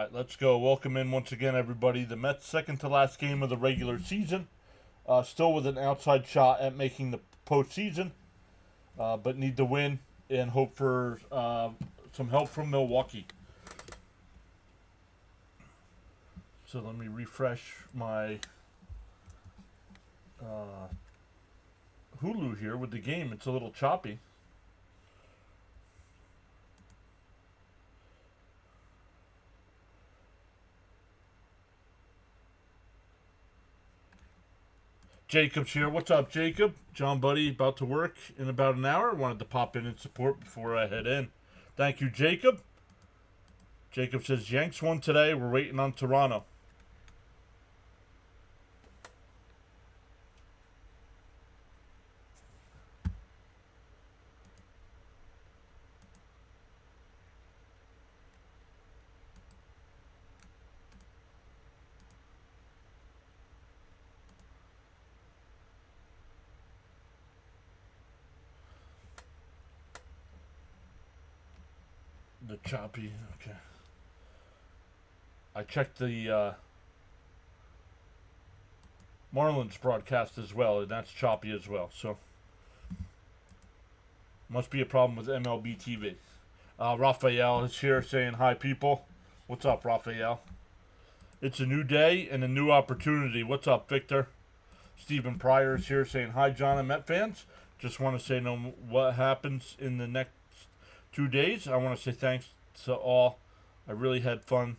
Alright, let's go. Welcome in once again, everybody. The Mets' second to last game of the regular season. Still with an outside shot at making the postseason. But need to win and hope for some help from Milwaukee. So let me refresh my Hulu here with the game. It's a little choppy. Jacob's here. What's up, Jacob? John Buddy about to work in about an hour. Wanted to pop in and support before I head in. Thank you, Jacob. Jacob says, Yanks won today. We're waiting on Toronto. The choppy, okay. I checked the Marlins broadcast as well, and that's choppy as well. So, must be a problem with MLB TV. Raphael is here saying hi, people. What's up, Raphael? It's a new day and a new opportunity. What's up, Victor? Stephen Pryor is here saying hi, John and Met fans. Just want to say no what happens in the next 2 days. I want to say thanks to all. I really had fun.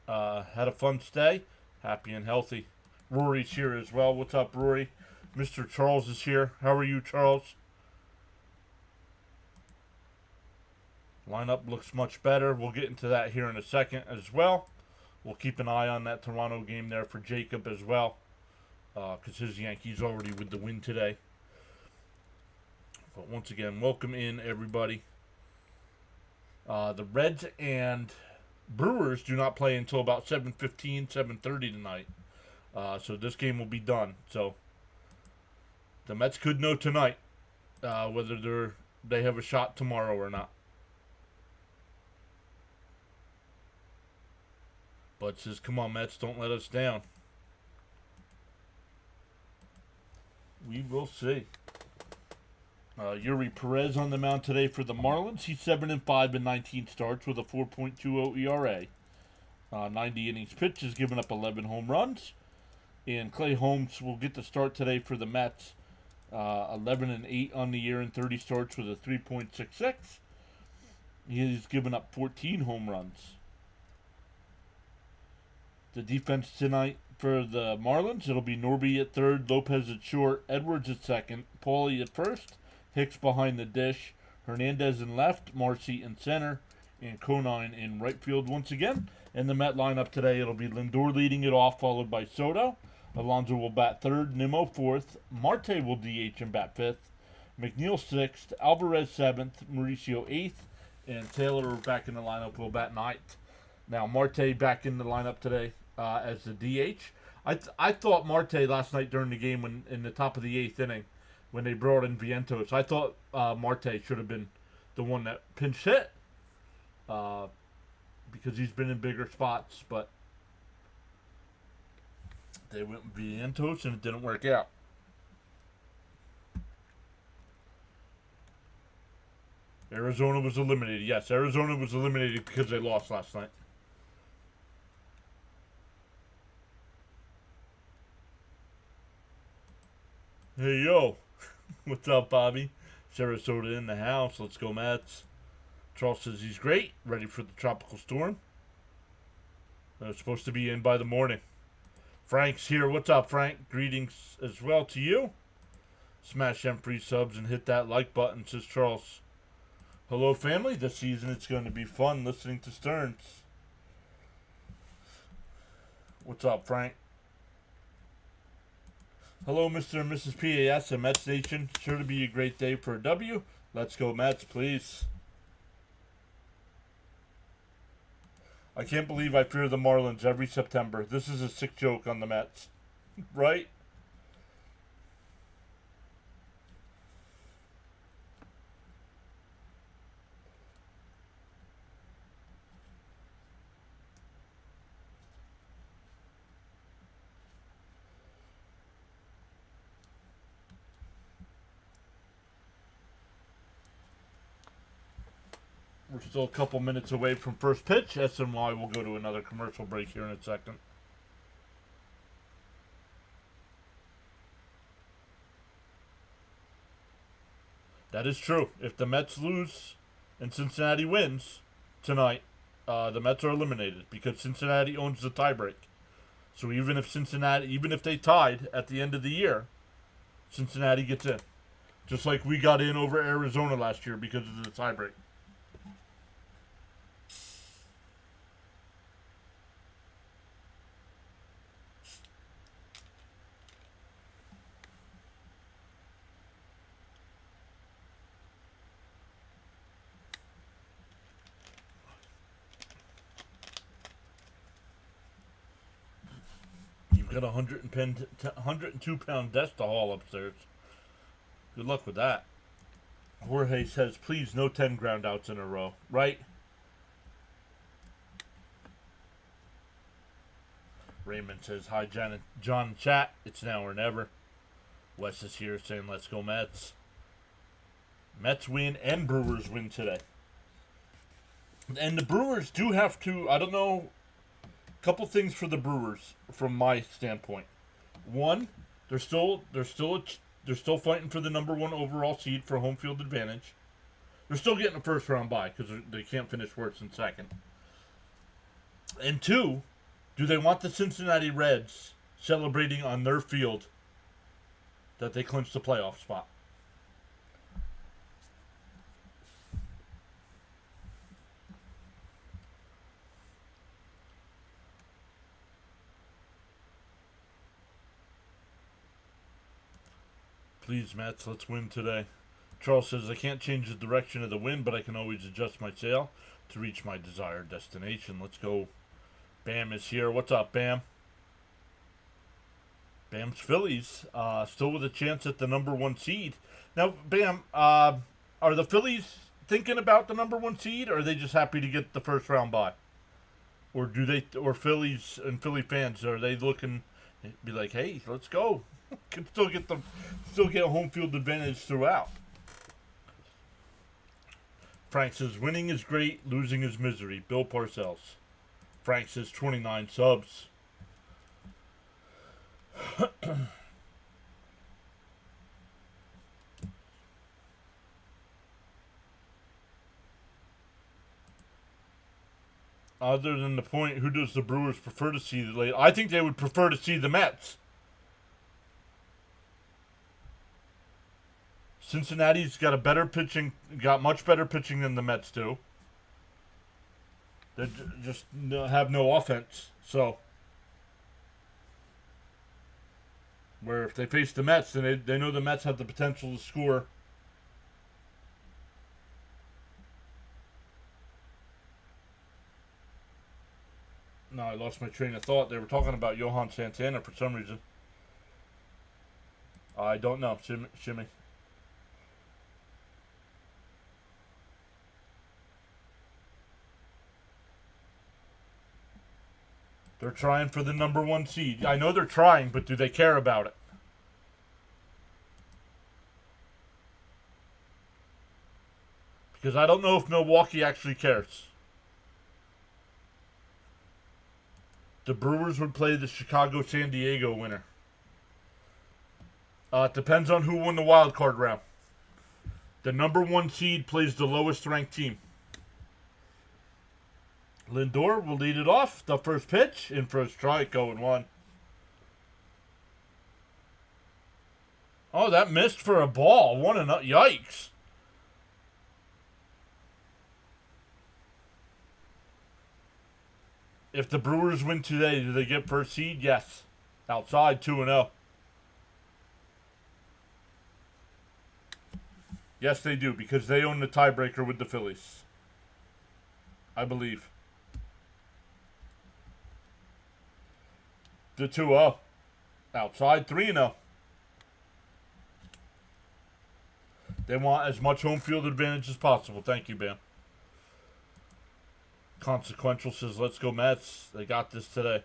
Had a fun stay. Happy and healthy. Rory's here as well. What's up, Rory? Mr. Charles is here. How are you, Charles? Lineup looks much better. We'll get into that here in a second as well. We'll keep an eye on that Toronto game there for Jacob as well, because his Yankees already with the win today. But once again, welcome in, everybody. The Reds and Brewers do not play until about 7:15, 7:30 tonight. So this game will be done. So the Mets could know tonight whether they have a shot tomorrow or not. But says, come on, Mets, don't let us down. We will see. Yuri Perez on the mound today for the Marlins. He's 7-5 in 19 starts with a 4.20 ERA. 90 innings pitched, has given up 11 home runs. And Clay Holmes will get the start today for the Mets. 11-8 on the year in 30 starts with a 3.66. He's given up 14 home runs. The defense tonight for the Marlins, it'll be Norby at third, Lopez at short, Edwards at second, Paulie at first, Hicks behind the dish, Hernandez in left, Marcy in center, and Conine in right field once again. In the Met lineup today, it'll be Lindor leading it off, followed by Soto. Alonso will bat third, Nimmo fourth, Marte will DH and bat fifth, McNeil sixth, Alvarez seventh, Mauricio eighth, and Taylor back in the lineup will bat ninth. Now, Marte back in the lineup today as the DH. I thought Marte last night during the game when in the top of the eighth inning when they brought in Vientos, I thought Marte should have been the one that pinch hit because he's been in bigger spots, but they went with Vientos and it didn't work out. Arizona was eliminated. Yes, Arizona was eliminated because they lost last night. Hey, yo. What's up, Bobby? Sarasota in the house. Let's go, Mets. Charles says he's great. Ready for the tropical storm. They're supposed to be in by the morning. Frank's here. What's up, Frank? Greetings as well to you. Smash them free subs and hit that like button, says Charles. Hello, family. This season it's going to be fun listening to Stearns. What's up, Frank? Hello, Mr. and Mrs. PAS and Mets Nation. Sure to be a great day for a W. Let's go, Mets, please. I can't believe I fear the Marlins every September. This is a sick joke on the Mets. Right? We're still a couple minutes away from first pitch. SNY will go to another commercial break here in a second. That is true. If the Mets lose and Cincinnati wins tonight, the Mets are eliminated because Cincinnati owns the tiebreak. So even if they tied at the end of the year, Cincinnati gets in. Just like we got in over Arizona last year because of the tiebreak. You've got a 102-pound desk to haul upstairs. Good luck with that. Jorge says, please, no 10 ground outs in a row. Right? Raymond says, hi, John chat. It's now or never. Wes is here saying, let's go Mets. Mets win and Brewers win today. And the Brewers do have to, I don't know, a couple things for the Brewers from my standpoint. One, they're still fighting for the number one overall seed for home field advantage. They're still getting a first round bye because they can't finish worse than second. And two, do they want the Cincinnati Reds celebrating on their field that they clinched the playoff spot? Please, Mets, let's win today. Charles says, I can't change the direction of the wind, but I can always adjust my sail to reach my desired destination. Let's go. Bam is here. What's up, Bam? Bam's Phillies, still with a chance at the number one seed. Now, Bam, are the Phillies thinking about the number one seed, or are they just happy to get the first round bye? Or Phillies and Philly fans, are they looking, be like, hey, let's go. Can still get a home field advantage throughout. Frank says, winning is great, losing is misery. Bill Parcells. Frank says 29 subs. Other than the point, who does the Brewers prefer to see late? I think they would prefer to see the Mets. Cincinnati's got much better pitching than the Mets do. They just have no offense. So, where if they face the Mets, then they know the Mets have the potential to score. No, I lost my train of thought. They were talking about Johan Santana for some reason. I don't know. Shimmy. They're trying for the number one seed. I know they're trying, but do they care about it? Because I don't know if Milwaukee actually cares. The Brewers would play the Chicago-San Diego winner. It depends on who won the wild card round. The number one seed plays the lowest ranked team. Lindor will lead it off. The first pitch. In for a strike. 0-1. Oh, that missed for a ball. Yikes. If the Brewers win today, do they get first seed? Yes. Outside, 2-0. Yes, they do, because they own the tiebreaker with the Phillies. I believe. The 2-0. Outside, 3-0. They want as much home field advantage as possible. Thank you, Bam. Consequential says, let's go Mets. They got this today.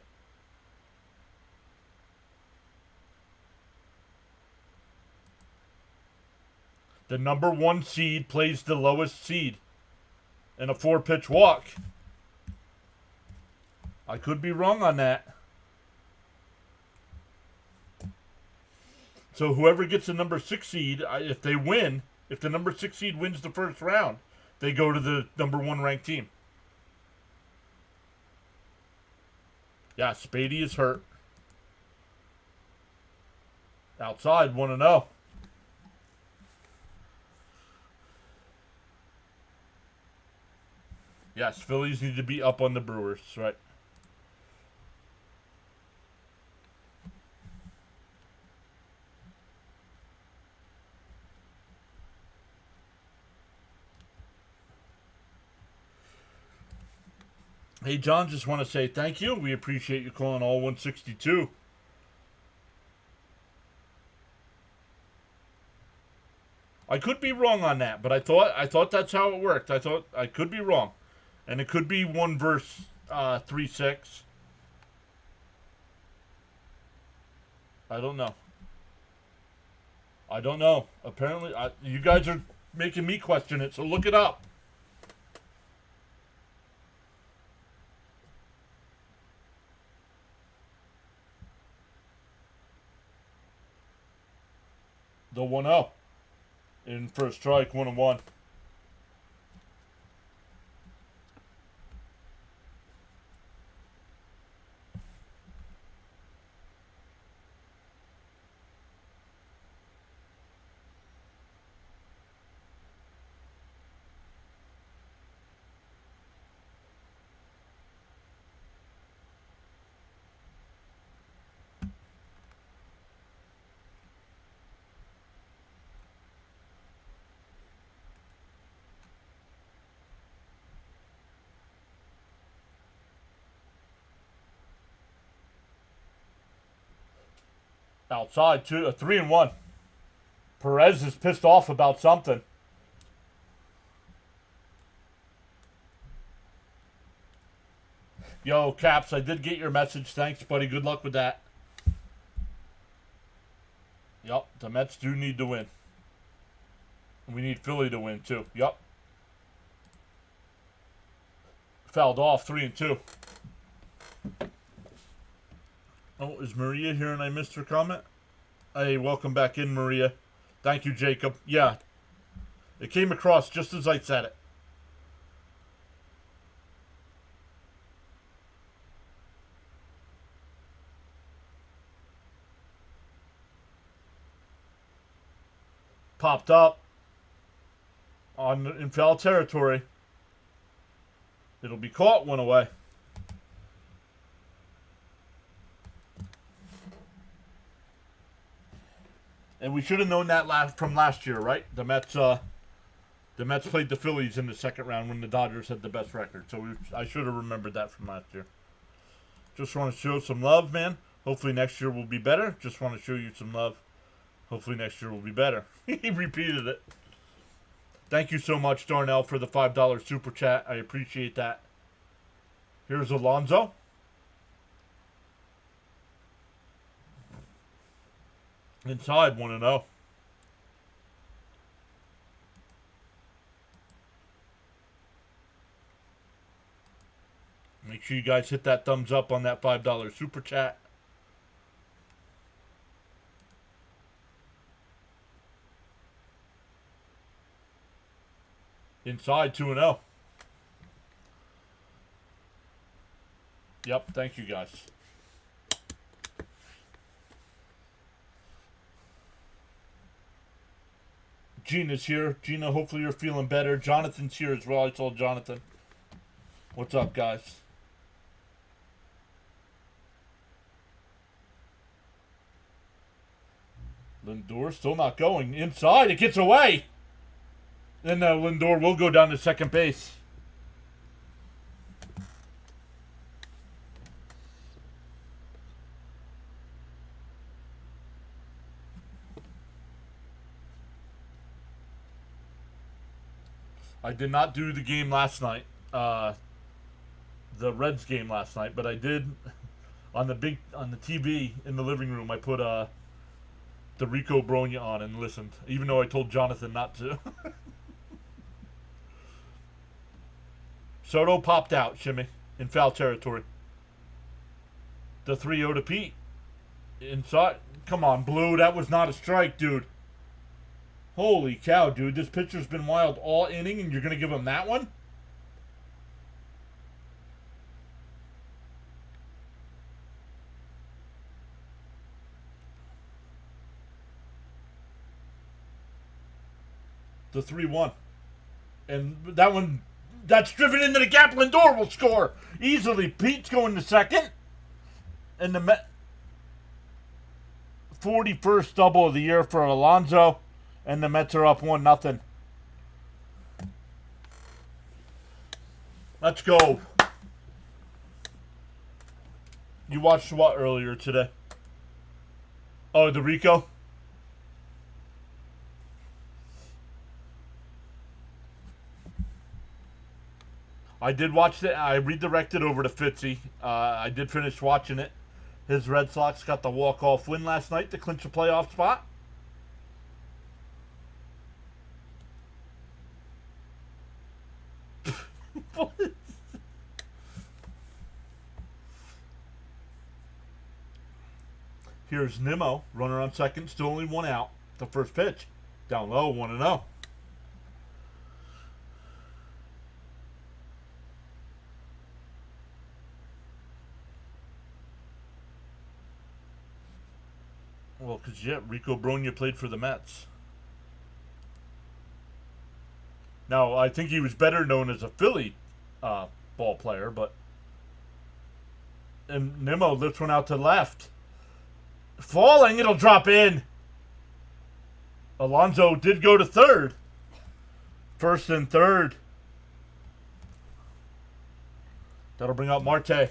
The number one seed plays the lowest seed. and a 4-pitch walk. I could be wrong on that. So whoever gets the number 6 seed, if they win, if the number 6 seed wins the first round, they go to the number 1 ranked team. Yeah, Spady is hurt. Outside, 1-0. Yes, Phillies need to be up on the Brewers, right? Hey, John, just want to say thank you. We appreciate you calling all 162. I could be wrong on that, but I thought that's how it worked. I thought I could be wrong. And it could be 1 versus 3-6. I don't know. Apparently, you guys are making me question it, so look it up. The 1-0. In first strike, 1-1. Outside, 3-1. Perez is pissed off about something. Yo, Caps, I did get your message. Thanks, buddy. Good luck with that. Yup, the Mets do need to win. We need Philly to win, too. Yup. Fouled off, 3-2. Oh, is Maria here and I missed her comment? Hey, welcome back in, Maria. Thank you, Jacob. Yeah, it came across just as I said it. Popped up in foul territory. It'll be caught, 1 away. And we should have known that from last year, right? The Mets played the Phillies in the second round when the Dodgers had the best record. So I should have remembered that from last year. Just want to show some love, man. Hopefully next year will be better. Just want to show you some love. Hopefully next year will be better. He repeated it. Thank you so much, Darnell, for the $5 super chat. I appreciate that. Here's Alonso. Inside, 1-0. Make sure you guys hit that thumbs up on that $5 super chat. Inside, 2-0. Yep, thank you guys. Gina's here. Gina, hopefully you're feeling better. Jonathan's here as well. I told Jonathan. What's up, guys? Lindor still not going. Inside. It gets away. And Lindor will go down to second base. I did not do the game last night, the Reds game last night, but I did on the TV in the living room. I put the Rico Bronya on and listened, even though I told Jonathan not to. Soto popped out, Shimmy, in foul territory. The 3-0 to Pete. Inside. Come on, Blue. That was not a strike, dude. Holy cow, dude. This pitcher's been wild all inning, and you're going to give him that one? The 3-1. And that one, that's driven into the gap. Lindor will score easily. Pete's going to second. And the 41st double of the year for Alonso. And the Mets are up 1-0. Let's go. You watched what earlier today? Oh, the Rico? I did watch it. I redirected over to Fitzy. I did finish watching it. His Red Sox got the walk-off win last night to clinch a playoff spot. What? Here's Nimmo, runner on second, still only one out. The first pitch. Down low, 1-0. Well, because, yeah, Rico Bronya played for the Mets. Now, I think he was better known as a Philly ball player, but... And Nimmo lifts one out to the left. Falling, it'll drop in. Alonso did go to third. First and third. That'll bring out Marte.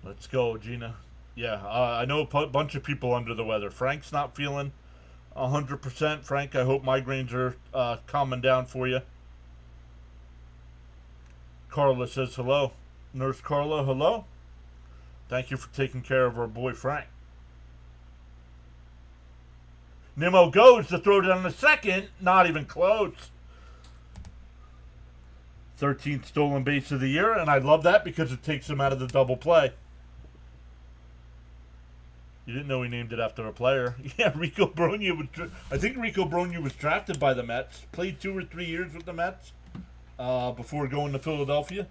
Let's go, Gina. Yeah, I know a bunch of people under the weather. Frank's not feeling 100%. Frank, I hope migraines are calming down for you. Carla says hello. Nurse Carla, hello. Thank you for taking care of our boy Frank. Nimmo goes to throw down the second. Not even close. 13th stolen base of the year, and I love that because it takes him out of the double play. You didn't know he named it after a player. Yeah, Rico Bronya was... I think Rico Bronya was drafted by the Mets. Played 2 or 3 years with the Mets before going to Philadelphia.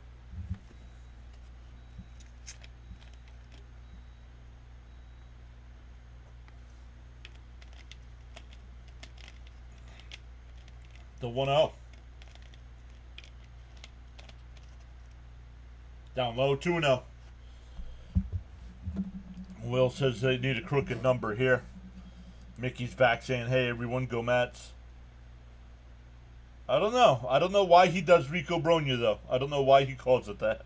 The 1-0. Down low, 2-0. Will says they need a crooked number here. Mickey's back saying, hey, everyone, go Mets. I don't know. I don't know why he does Rico Bronya, though. I don't know why he calls it that.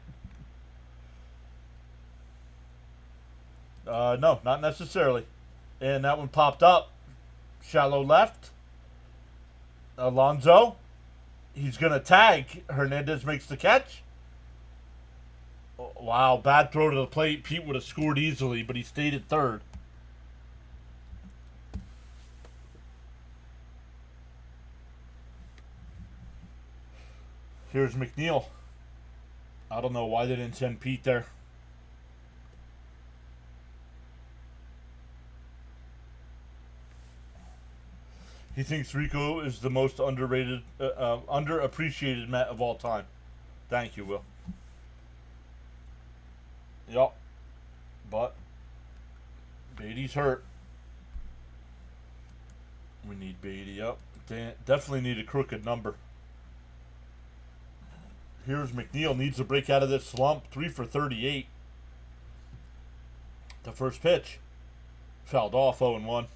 No, not necessarily. And that one popped up. Shallow left. Alonso. He's going to tag. Hernandez makes the catch. Wow, bad throw to the plate. Pete would have scored easily, but he stayed at third. Here's McNeil. I don't know why they didn't send Pete there. He thinks Rico is the most underrated, underappreciated Met of all time. Thank you, Will. Yup. But Beatty's hurt. We need Beatty up. Definitely need a crooked number. Here's McNeil. Needs to break out of this slump. 3 for 38. The first pitch. Fouled off 0-1.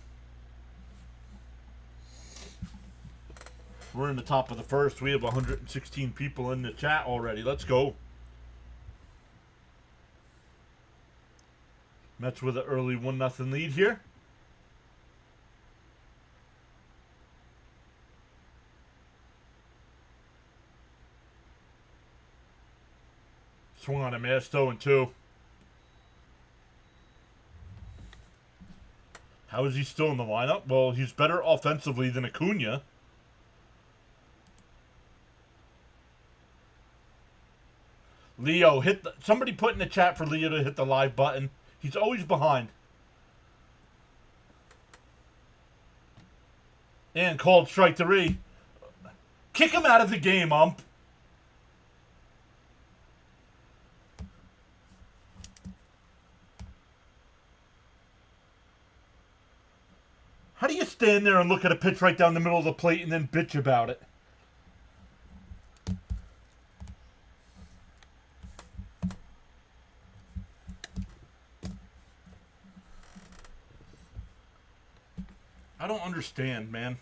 We're in the top of the first. We have 116 people in the chat already. Let's go. Mets with an early 1-0 lead here. Swung on a miss, 0-2. How is he still in the lineup? Well, he's better offensively than Acuna. Leo, somebody put in the chat for Leo to hit the live button. He's always behind. And called strike 3. Kick him out of the game, ump. How do you stand there and look at a pitch right down the middle of the plate and then bitch about it? I don't understand, man.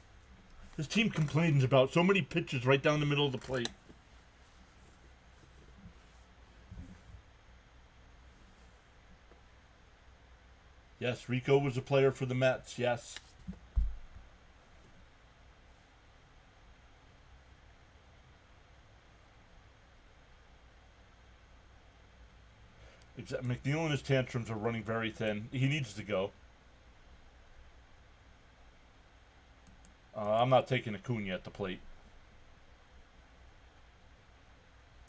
This team complains about so many pitches right down the middle of the plate. Yes, Rico was a player for the Mets, yes. McNeil and his tantrums are running very thin. He needs to go. I'm not taking Acuna at the plate.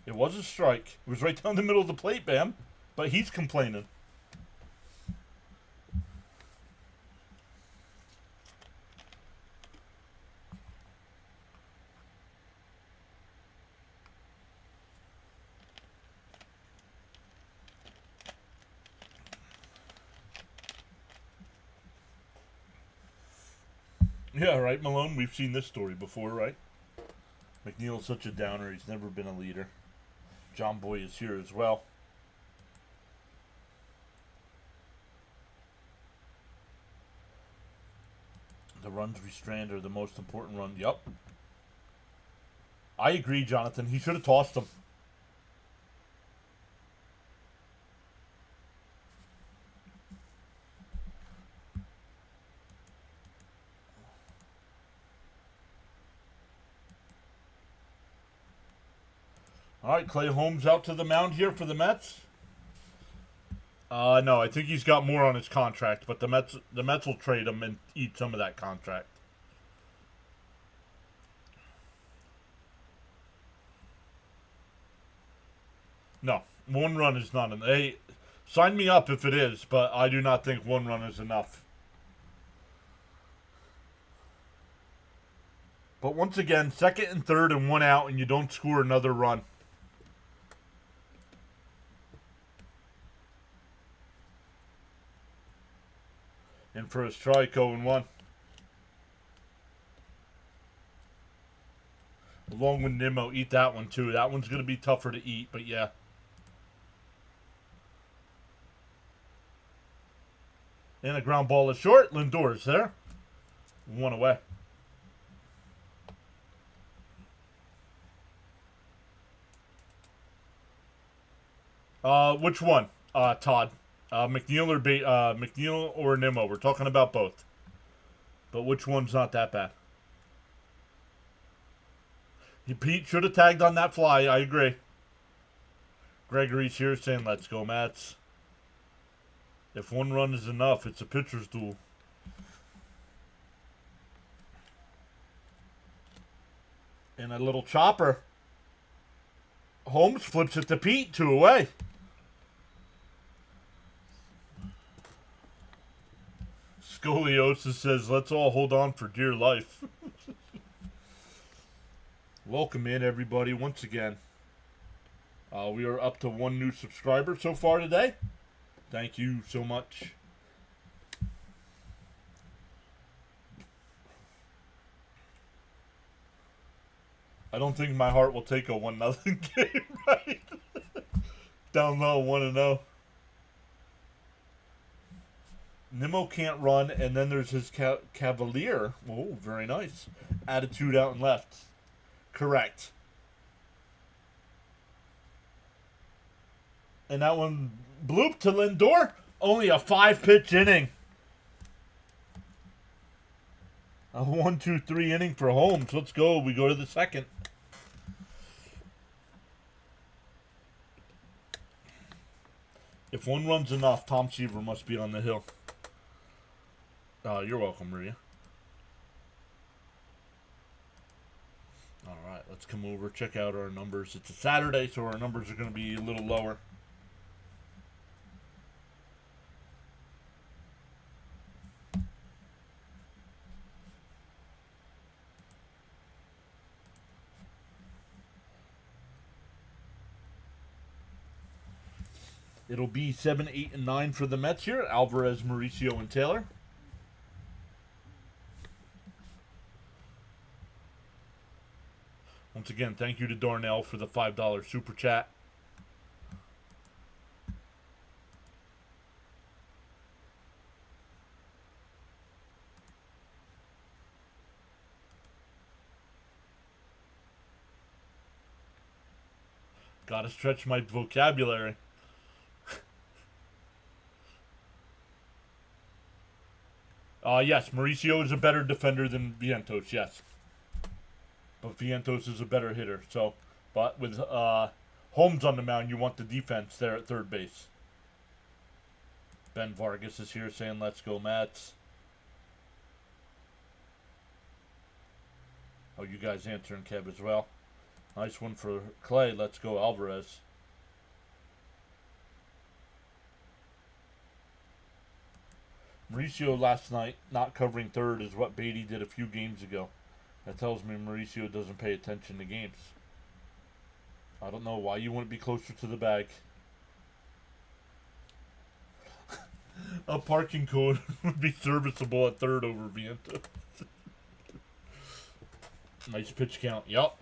It was a strike. It was right down the middle of the plate, Bam. But he's complaining. Yeah, right, Malone? We've seen this story before, right? McNeil's such a downer. He's never been a leader. John Boy is here as well. The runs restrained are the most important run. Yup. I agree, Jonathan. He should have tossed him. All right, Clay Holmes out to the mound here for the Mets. No, I think he's got more on his contract, but the Mets will trade him and eat some of that contract. No, one run is not enough. Hey, sign me up if it is, but I do not think one run is enough. But once again, second and third and one out, and you don't score another run. And for a strike, 0-1. Along with Nimmo, eat that one too. That one's going to be tougher to eat, but yeah. And a ground ball is short. Lindor is there. One away. Which one? Todd. McNeil or Nimmo. We're talking about both. But which one's not that bad? Pete should have tagged on that fly. I agree. Gregory's here saying, let's go, Mets. If one run is enough, it's a pitcher's duel. And a little chopper. Holmes flips it to Pete. 2 away. Scoliosis says, let's all hold on for dear life. Welcome in, everybody, once again. We are up to 1 new subscriber so far today. Thank you so much. I don't think my heart will take a 1-0 game, right? Down low, 1-0. Nimmo can't run, and then there's his Cavalier. Oh, very nice. Attitude out and left. Correct. And that one bloop to Lindor. Only a 5-pitch inning. A 1-2-3 inning for Holmes. Let's go. We go to the second. If one run's enough, Tom Seaver must be on the hill. You're welcome, Maria. All right, let's come over, check out our numbers. It's a Saturday, so our numbers are going to be a little lower. It'll be 7, 8, and 9 for the Mets here. Alvarez, Mauricio, and Taylor. Once again, thank you to Darnell for the $5 super chat. Gotta stretch my vocabulary. Yes, Mauricio is a better defender than Vientos, yes. But Vientos is a better hitter. So, but with Holmes on the mound, you want the defense there at third base. Ben Vargas is here saying, let's go, Mets. Oh, you guys answering Kev as well. Nice one for Clay. Let's go, Alvarez. Mauricio last night not covering third is what Beatty did a few games ago. That tells me Mauricio doesn't pay attention to games. I don't know why you wouldn't be closer to the bag. A parking code would be serviceable at third over Vientos. Nice pitch count. Yup.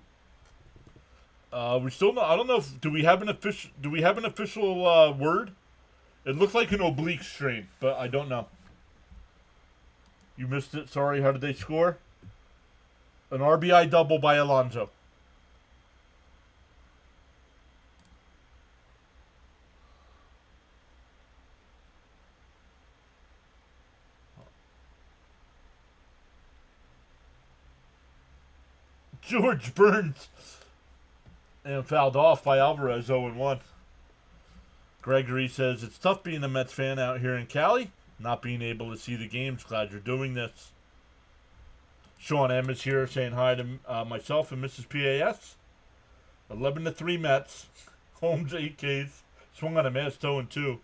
We still not. I don't know. Do we have an official word? It looked like an oblique strain, but I don't know. You missed it. Sorry. How did they score? An RBI double by Alonso. George Burns. And fouled off by Alvarez, 0-1. Gregory says, it's tough being a Mets fan out here in Cali. Not being able to see the games. Glad you're doing this. Sean M is here saying hi to myself and Mrs. PAS. 11-3 Mets. Holmes 8 Ks. Swung on a miss, 0-2.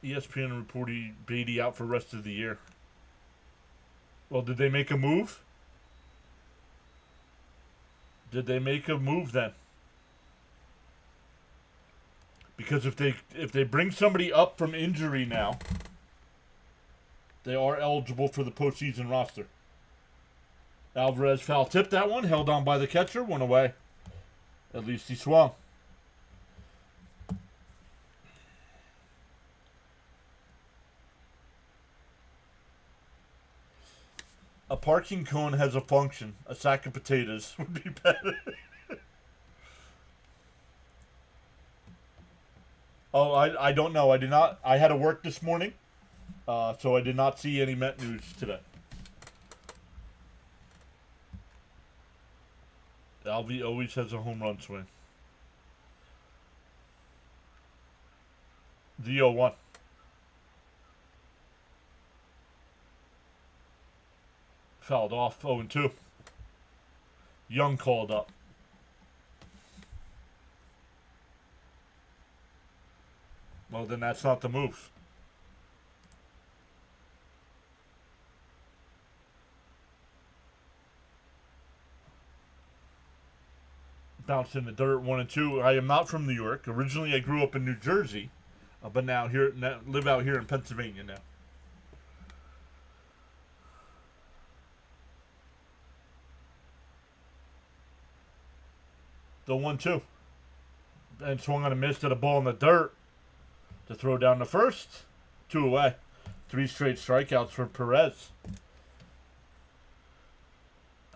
ESPN reported Beatty out for the rest of the year. Well, did they make a move? Did they make a move then? Because if they bring somebody up from injury now, they are eligible for the postseason roster. Alvarez foul tipped that one, held on by the catcher, went away. At least he swung. A parking cone has a function. A sack of potatoes would be better. Oh, I don't know. I did not. I had to work this morning, so I did not see any Met news today. Alvy always has a home run swing. The 0-1. Fouled off, 0-2. Young called up. Well, then that's not the move. Bounced in the dirt, 1-2. I am not from New York. Originally, I grew up in New Jersey, but now live out here in Pennsylvania now. The 1-2. And swung on a miss to the ball in the dirt to throw down the first. 2 away. 3 straight strikeouts for Perez.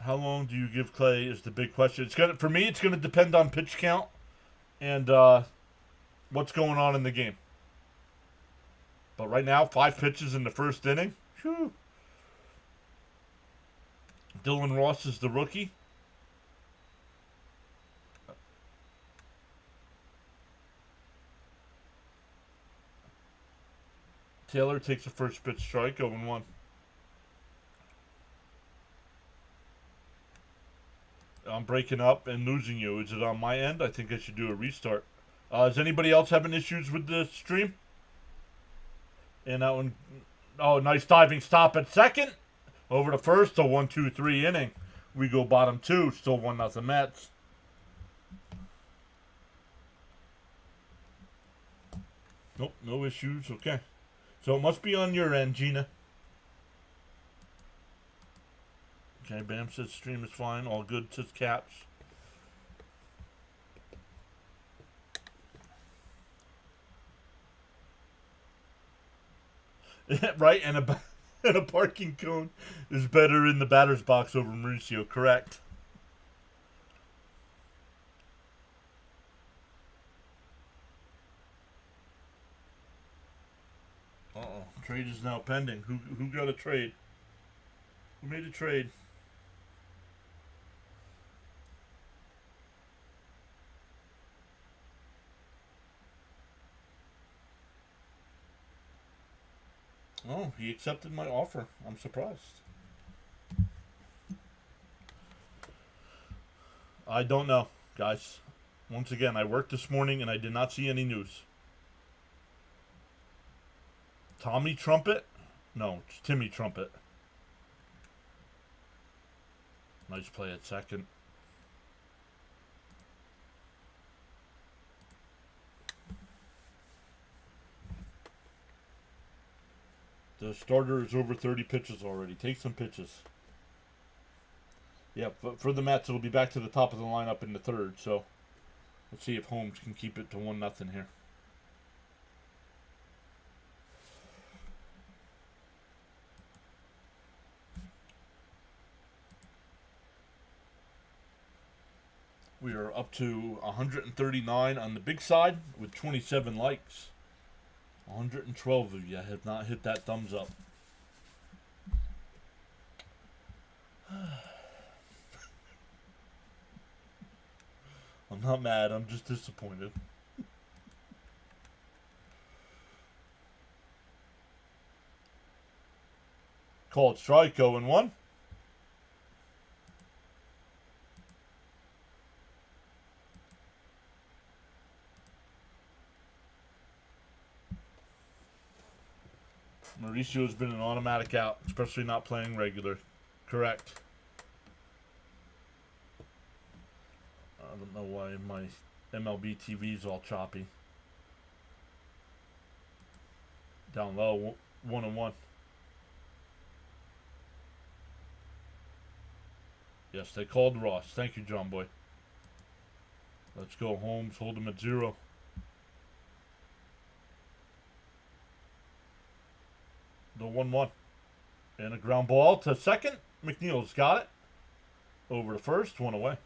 How long do you give Clay is the big question. For me, it's gonna depend on pitch count and what's going on in the game. But right now, 5 pitches in the first inning. Whew. Dylan Ross is the rookie. Taylor takes a first pitch strike, 0-1. I'm breaking up and losing you. Is it on my end? I think I should do a restart. Is anybody else having issues with the stream? And that one, oh, nice diving stop at second. Over to first, a 1-2-3 inning. We go bottom 2, still 1-0 Mets. Nope, no issues. Okay. So it must be on your end, Gina. Okay, Bam says stream is fine. All good, says Caps. Right, and a parking cone is better in the batter's box over Mauricio, correct? Uh-oh, trade is now pending. Who got a trade? Who made a trade? Oh, he accepted my offer. I'm surprised. I don't know, guys. Once again, I worked this morning and I did not see any news. Tommy Trumpet? No, it's Timmy Trumpet. Nice play at second. The starter is over 30 pitches already. Take some pitches. Yeah, but for the Mets, it'll be back to the top of the lineup in the third. So let's see if Holmes can keep it to 1-0 here. We are up to 139 on the big side with 27 likes. 112 of you have not hit that thumbs up. I'm not mad, I'm just disappointed. Called strike, 0-1. Mauricio has been an automatic out, especially not playing regular. Correct. I don't know why my MLB TV is all choppy. Down low, 1-1. Yes, they called Ross. Thank you, John Boy. Let's go, Holmes. Hold him at 0. The 1-1. And a ground ball to second. McNeil's got it. Over to first. 1 away.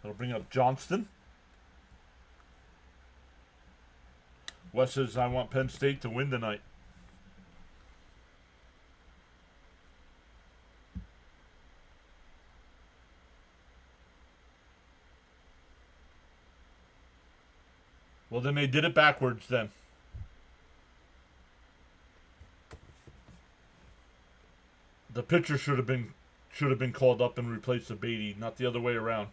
That'll bring up Johnston. Wes says, I want Penn State to win tonight. Well, then they did it backwards then. The pitcher should have been called up and replaced the Beatty, not the other way around.